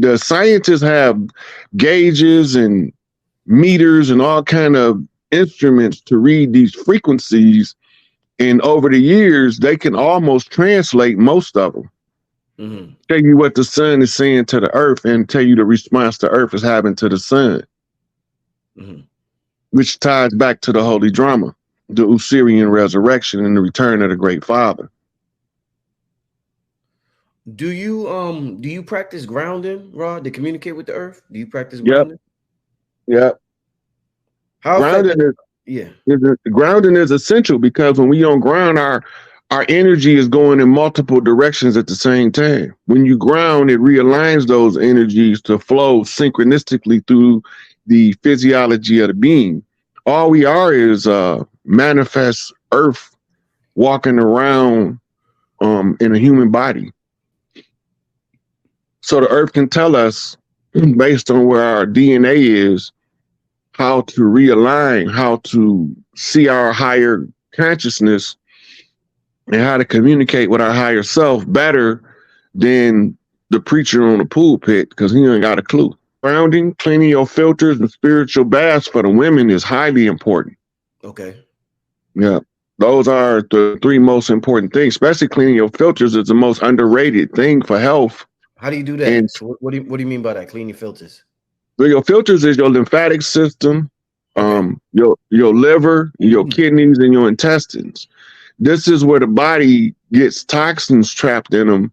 The scientists have gauges and meters and all kind of instruments to read these frequencies. And over the years, they can almost translate most of them. Mm-hmm. Tell you what the sun is saying to the earth and tell you the response the earth is having to the sun. Mm-hmm. Which ties back to the holy drama, the Osirian resurrection and the return of the Great Father. Do you practice grounding, Rod, to communicate with the earth? Do you practice grounding? Yep. How grounding grounding is essential, because when we don't ground, our energy is going in multiple directions at the same time. When you ground, it realigns those energies to flow synchronistically through the physiology of the being. All we are is manifest earth walking around in a human body. So the earth can tell us, based on where our DNA is, how to realign, how to see our higher consciousness, and how to communicate with our higher self better than the preacher on the pulpit, because he ain't got a clue. Grounding, cleaning your filters, and spiritual baths for the women is highly important. Okay. Yeah. Those are the three most important things. Especially cleaning your filters is the most underrated thing for health. How do you do that? And so what do you mean by that? Clean your filters. So your filters is your lymphatic system, okay. Your liver, your kidneys, and your intestines. This is where the body gets toxins trapped in them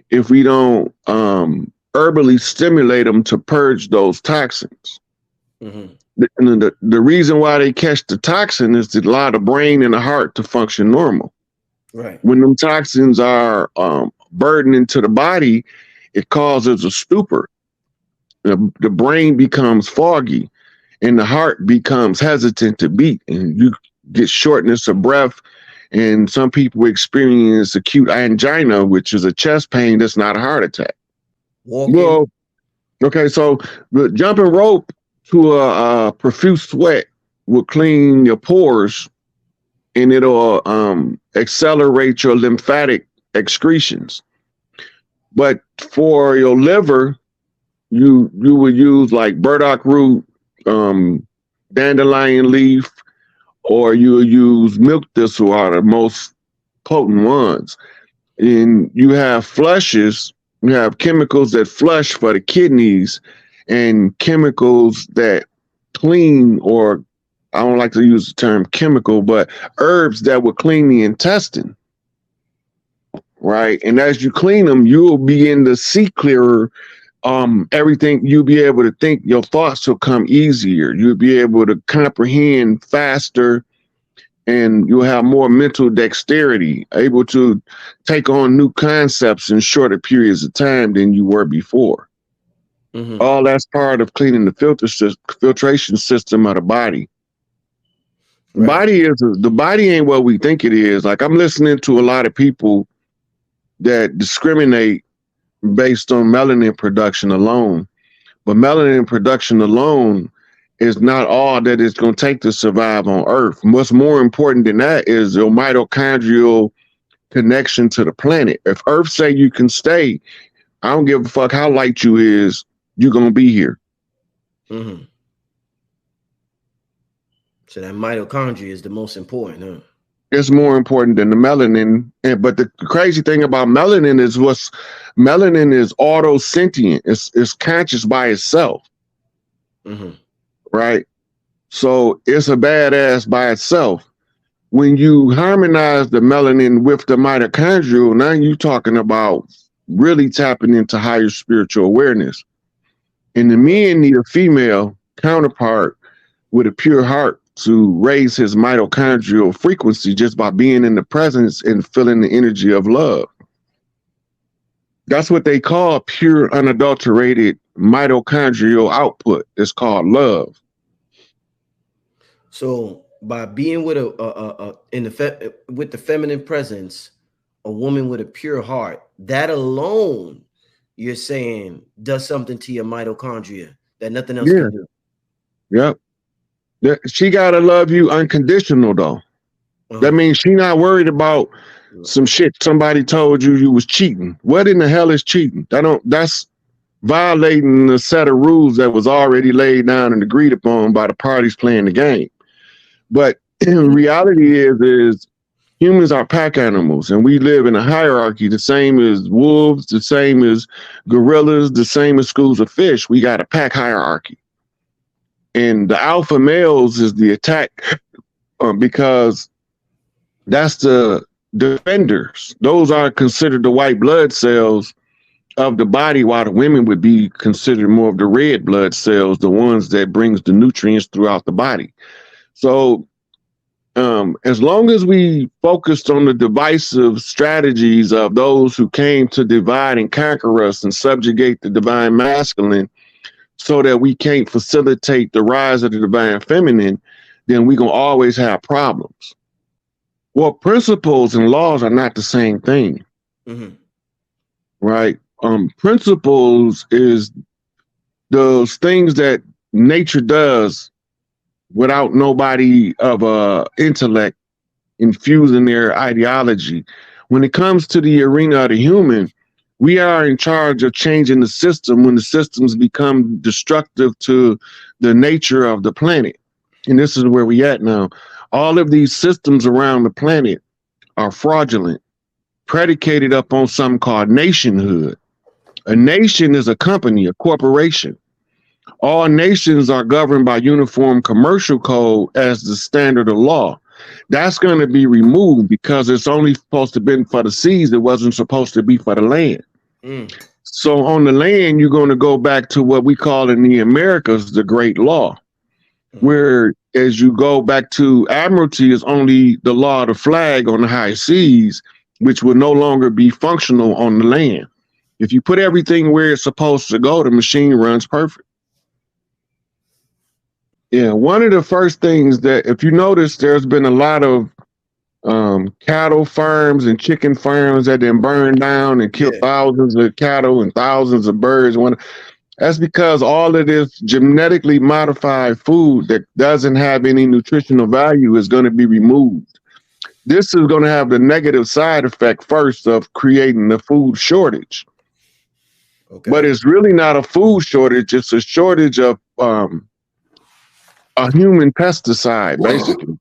if we don't herbally stimulate them to purge those toxins. Mm-hmm. The reason why they catch the toxin is to allow the brain and the heart to function normal. Right. When them toxins are burdened into the body, it causes a stupor. The brain becomes foggy and the heart becomes hesitant to beat, and you get shortness of breath. And some people experience acute angina, which is a chest pain that's not a heart attack. Walking. Well, okay, so the jumping rope to a profuse sweat will clean your pores, and it'll accelerate your lymphatic excretions. But for your liver, you would use like burdock root, dandelion leaf, or you use milk thistle, are the most potent ones. And you have flushes, you have chemicals that flush for the kidneys and chemicals that clean, or I don't like to use the term chemical, but herbs that will clean the intestine. Right. And as you clean them, you'll begin to see clearer. Everything, you'll be able to think, your thoughts will come easier. You'll be able to comprehend faster, and you'll have more mental dexterity, able to take on new concepts in shorter periods of time than you were before. Mm-hmm. All that's part of cleaning the filtration system of the body. Right. The body ain't what we think it is. Like, I'm listening to a lot of people that discriminate based on melanin production alone. But melanin production alone is not all that it's going to take to survive on Earth. What's more important than that is your mitochondrial connection to the planet. If Earth say you can stay, I don't give a fuck how light you is, you're going to be here. Mm-hmm. So that mitochondria is the most important, huh? It's more important than the melanin. But the crazy thing about melanin is melanin is auto-sentient. It's conscious by itself. Mm-hmm. Right? So it's a badass by itself. When you harmonize the melanin with the mitochondrial, now you're talking about really tapping into higher spiritual awareness. And the men need a female counterpart with a pure heart to raise his mitochondrial frequency just by being in the presence and feeling the energy of love. That's what they call pure, unadulterated mitochondrial output. It's called love. So by being with with the feminine presence, a woman with a pure heart, that alone, you're saying, does something to your mitochondria that nothing else can do. Yep. She gotta love you unconditional though. Uh-huh. That means she not worried about some shit somebody told you was cheating. What in the hell is cheating? That's violating the set of rules that was already laid down and agreed upon by the parties playing the game. But reality is humans are pack animals, and we live in a hierarchy, the same as wolves, the same as gorillas, the same as schools of fish. We got a pack hierarchy. And the alpha males is the attack because that's the defenders. Those are considered the white blood cells of the body, while the women would be considered more of the red blood cells, the ones that brings the nutrients throughout the body. So as long as we focused on the divisive strategies of those who came to divide and conquer us and subjugate the divine masculine so that we can't facilitate the rise of the divine feminine, then we're going to always have problems. Well, principles and laws are not the same thing, right? Principles is those things that nature does without nobody of intellect infusing their ideology. When it comes to the arena of the human, we are in charge of changing the system when the systems become destructive to the nature of the planet. And this is where we at now. All of these systems around the planet are fraudulent, predicated upon something called nationhood. A nation is a company, a corporation. All nations are governed by uniform commercial code as the standard of law. That's going to be removed because it's only supposed to be for the seas. It wasn't supposed to be for the land. So on the land, you're going to go back to what we call in the Americas, the great law, where as you go back to admiralty is only the law of the flag on the high seas, which will no longer be functional on the land. If you put everything where it's supposed to go, the machine runs perfect. Yeah, one of the first things that, if you notice, there's been a lot of cattle farms and chicken farms that then burned down and killed thousands of cattle and thousands of birds. That's because all of this genetically modified food that doesn't have any nutritional value is going to be removed. This is going to have the negative side effect first of creating the food shortage. Okay. But it's really not a food shortage. It's a shortage of a human pesticide, basically.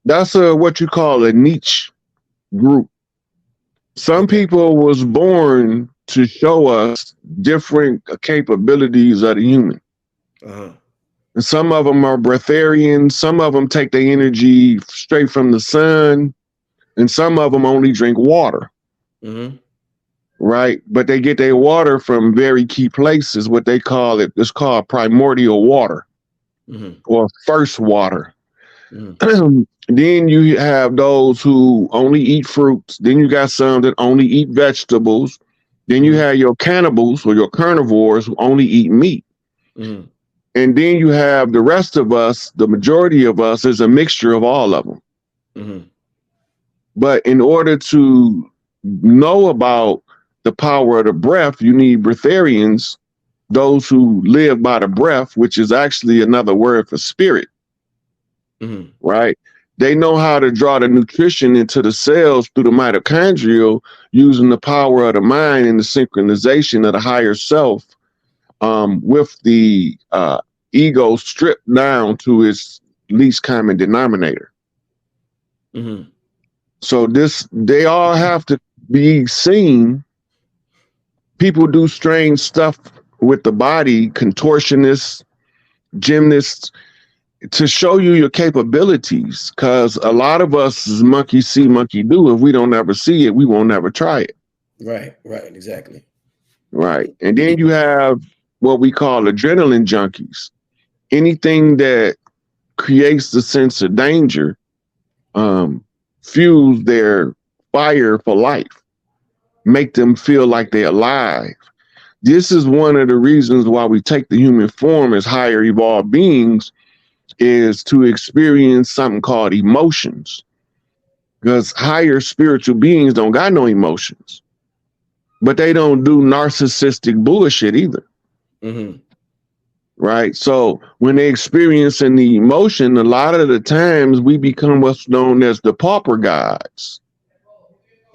That's what you call a niche group. Some people was born to show us different capabilities of the human. And some of them are breatharians. Some of them take their energy straight from the sun. And some of them only drink water. Right? But they get their water from very key places, what they call it. It's called primordial water or first water. Then you have those who only eat fruits. Then you got some that only eat vegetables. Then you have your cannibals or your carnivores who only eat meat. And then you have the rest of us, the majority of us is a mixture of all of them. But in order to know about the power of the breath, you need breatharians, those who live by the breath, which is actually another word for spirit. Right? They know how to draw the nutrition into the cells through the mitochondrial using the power of the mind and the synchronization of the higher self with the ego stripped down to its least common denominator. So they all have to be seen. People do strange stuff with the body, contortionists, gymnasts, to show you your capabilities, because a lot of us is monkey see, monkey do. If we don't ever see it, we won't ever try it. Right, exactly. Right. And then you have what we call adrenaline junkies. Anything that creates the sense of danger fuels their fire for life, make them feel like they're alive. This is one of the reasons why we take the human form as higher evolved beings, is to experience something called emotions, because higher spiritual beings don't got no emotions, but they don't do narcissistic bullshit either. Right? So when they experiencing the emotion, a lot of the times we become what's known as the pauper gods.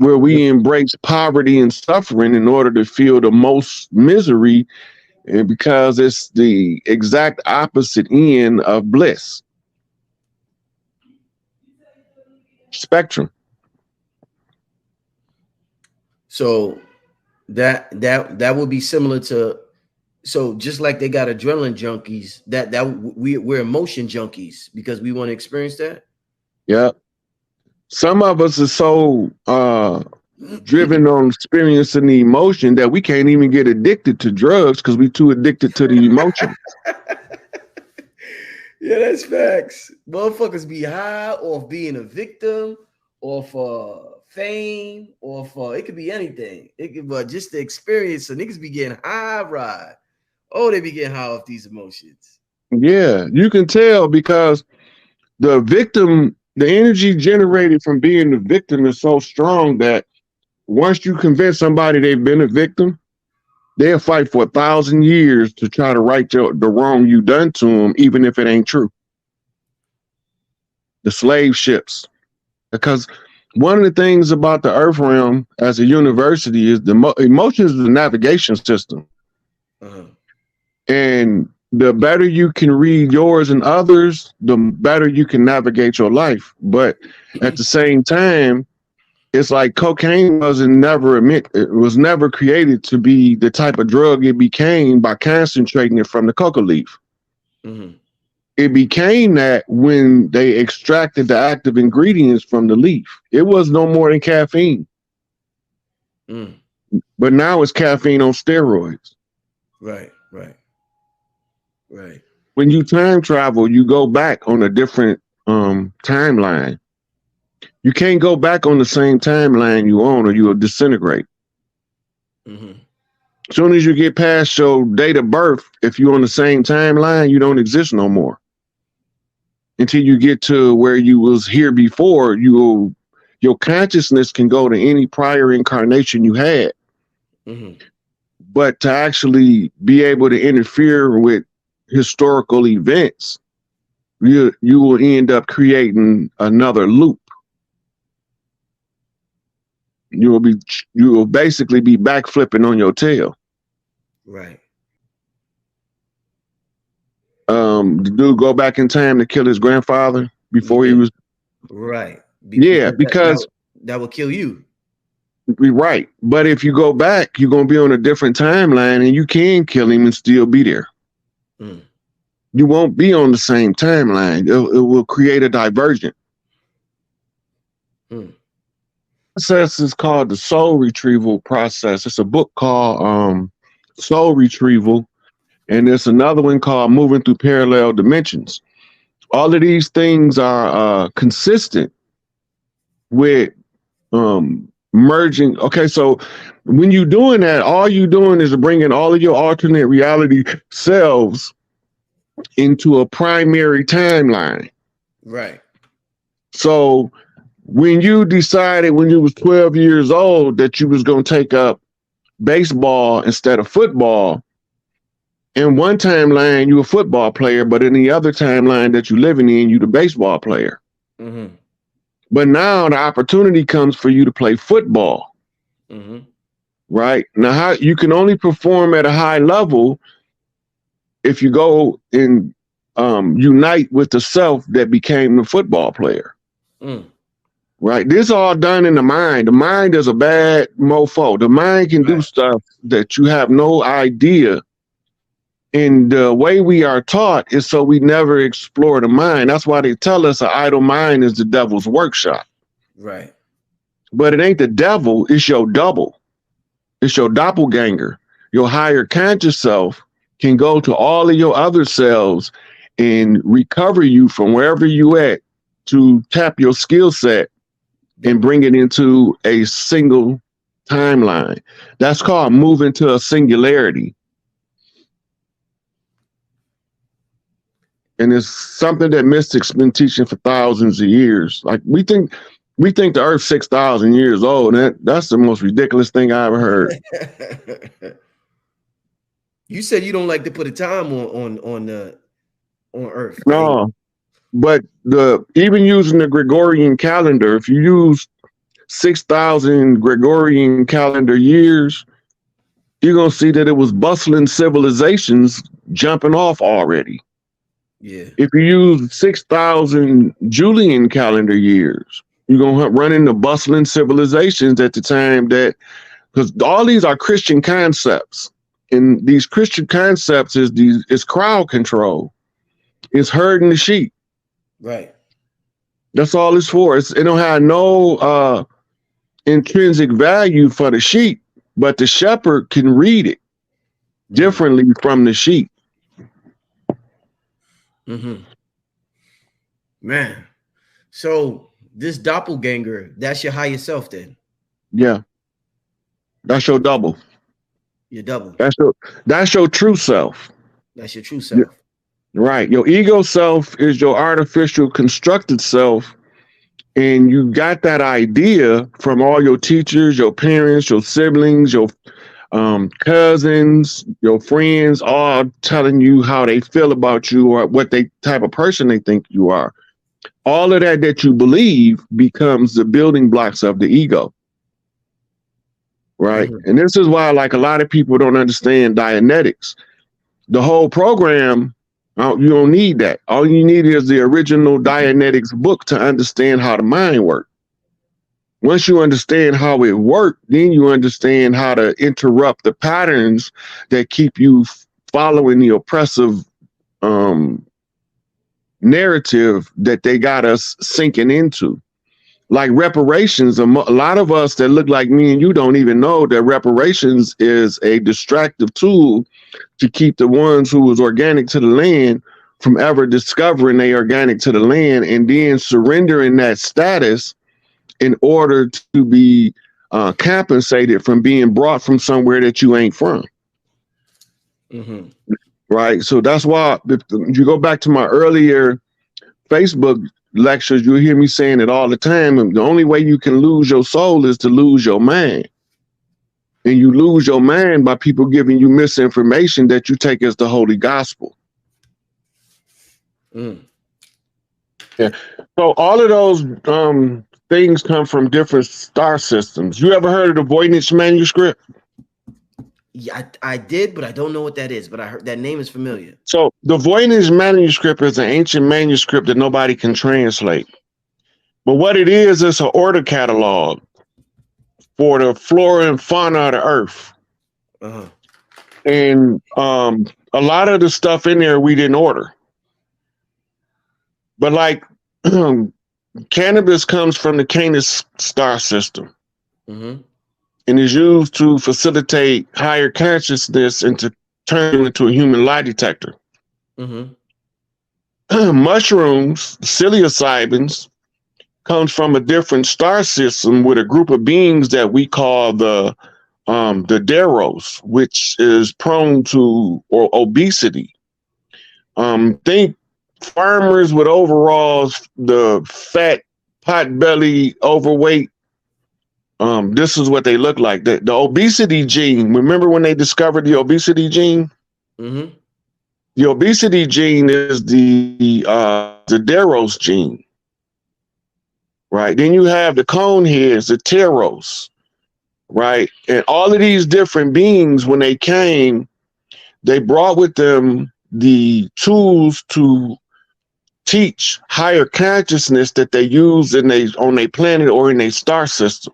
where we embrace poverty and suffering in order to feel the most misery, and because it's the exact opposite end of bliss spectrum. So that would be similar to, so just like they got adrenaline junkies, we're emotion junkies because we want to experience that. Yeah. Some of us are so driven on experiencing the emotion that we can't even get addicted to drugs because we're too addicted to the emotion. Yeah, that's facts. Motherfuckers be high off being a victim, or for fame, or for, it could be anything. It could, but just the experience. So niggas be getting high ride. Oh, they be getting high off these emotions. Yeah, you can tell because the victim, the energy generated from being the victim is so strong that once you convince somebody they've been a victim, they'll fight for 1,000 years to try to right the wrong you done to them, even if it ain't true. The slave ships. Because one of the things about the Earth realm as a university is the emotions is the navigation system. And the better you can read yours and others, the better you can navigate your life. But at the same time, it's like cocaine it was never created to be the type of drug it became by concentrating it from the coca leaf. Mm-hmm. It became that when they extracted the active ingredients from the leaf. It was no more than caffeine. But now it's caffeine on steroids. Right. When you time travel, you go back on a different timeline. You can't go back on the same timeline you on or you'll disintegrate. Mm-hmm. As soon as you get past your date of birth, if you're on the same timeline, you don't exist no more. Until you get to where you was here before, your consciousness can go to any prior incarnation you had. Mm-hmm. But to actually be able to interfere with historical events, you will end up creating another loop. You will basically be backflipping on your tail. Right. The dude go back in time to kill his grandfather before he was right. Because that will kill you. Right. But if you go back, you're gonna be on a different timeline and you can kill him and still be there. You won't be on the same timeline. It will create a divergent. Process is called the soul retrieval process. It's a book called Soul Retrieval, and there's another one called Moving Through Parallel Dimensions. All of these things are consistent with merging. Okay, so when you're doing that, all you're doing is bringing all of your alternate reality selves into a primary timeline. Right. So when you decided when you was 12 years old that you was going to take up baseball instead of football, in one timeline you a football player, but in the other timeline that you're living in, you the baseball player. Mm-hmm. But now the opportunity comes for you to play football. Mm-hmm. Right? Now, how you can only perform at a high level if you go and unite with the self that became the football player. Right? This all done in the mind. The mind is a bad mofo. The mind can do stuff that you have no idea. And the way we are taught is so we never explore the mind. That's why they tell us an idle mind is the devil's workshop. Right. But it ain't the devil, it's your double. It's your doppelganger. Your higher conscious self can go to all of your other selves and recover you from wherever you at to tap your skill set and bring it into a single timeline. That's called moving to a singularity. And it's something that mystics been teaching for thousands of years. Like we think the Earth's 6,000 years old. And that's the most ridiculous thing I ever heard. You said you don't like to put a time on Earth. No, but even using the Gregorian calendar, if you use 6,000 Gregorian calendar years, you're going to see that it was bustling civilizations jumping off already. Yeah. If you use 6,000 Julian calendar years, you're going to run into bustling civilizations at the time that, because all these are Christian concepts. And these Christian concepts is crowd control. It's herding the sheep. Right. That's all it's for. It don't have no intrinsic value for the sheep, but the shepherd can read it differently from the sheep. Man, so this doppelganger, that's your higher self then? Yeah. That's your double. Your double. That's your true self. That's your true self. Right. Your ego self is your artificial constructed self. And you got that idea from all your teachers, your parents, your siblings, your cousins, your friends, all telling you how they feel about you or what type of person they think you are. All of that you believe becomes the building blocks of the ego. Right. And this is why, like, a lot of people don't understand Dianetics. The whole program, you don't need that. All you need is the original Dianetics book to understand how the mind works. Once you understand how it works, then you understand how to interrupt the patterns that keep you following the oppressive narrative that they got us sinking into. Like reparations, a lot of us that look like me and you don't even know that reparations is a distractive tool to keep the ones who was organic to the land from ever discovering they organic to the land and then surrendering that status in order to be compensated from being brought from somewhere that you ain't from. Right. So that's why if you go back to my earlier Facebook lectures, you'll hear me saying it all the time. And the only way you can lose your soul is to lose your mind. And you lose your mind by people giving you misinformation that you take as the holy gospel. Yeah. So all of those things come from different star systems. You ever heard of the Voynich manuscript? Yeah, I did, but I don't know what that is. But I heard that name is familiar. So the Voynich manuscript is an ancient manuscript that nobody can translate. But what it is an order catalog for the flora and fauna of the earth. And a lot of the stuff in there we didn't order. But like cannabis comes from the Canis star system. And is used to facilitate higher consciousness and to turn you into a human lie detector. Mushrooms, psilocybins, comes from a different star system with a group of beings that we call the Deros, which is prone to obesity. Think farmers with overalls, the fat, pot-belly, overweight. This is what they look like. The obesity gene. Remember when they discovered the obesity gene? The obesity gene is the Deros gene. Right. Then you have the cone heads, the Teros. Right. And all of these different beings, when they came, they brought with them the tools to teach higher consciousness that they use on their planet or in their star system.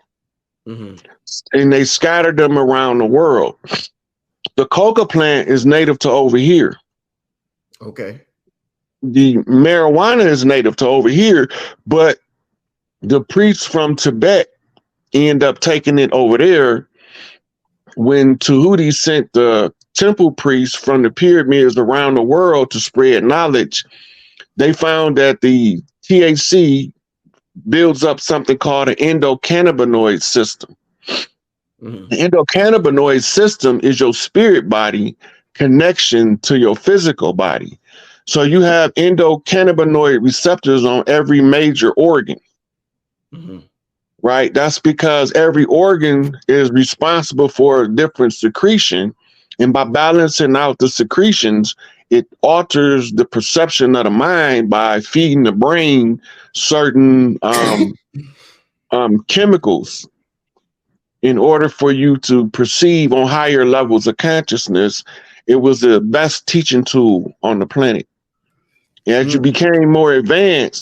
And they scattered them around the world. The coca plant is native to over here. Okay. The marijuana is native to over here, but the priests from Tibet end up taking it over there when Tahuti sent the temple priests from the pyramids around the world to spread knowledge. They found that the THC builds up something called an endocannabinoid system. The endocannabinoid system is your spirit body connection to your physical body. So you have endocannabinoid receptors on every major organ. Right? That's because every organ is responsible for a different secretion. And by balancing out the secretions, it alters the perception of the mind by feeding the brain certain chemicals in order for you to perceive on higher levels of consciousness. It was the best teaching tool on the planet. As you became more advanced,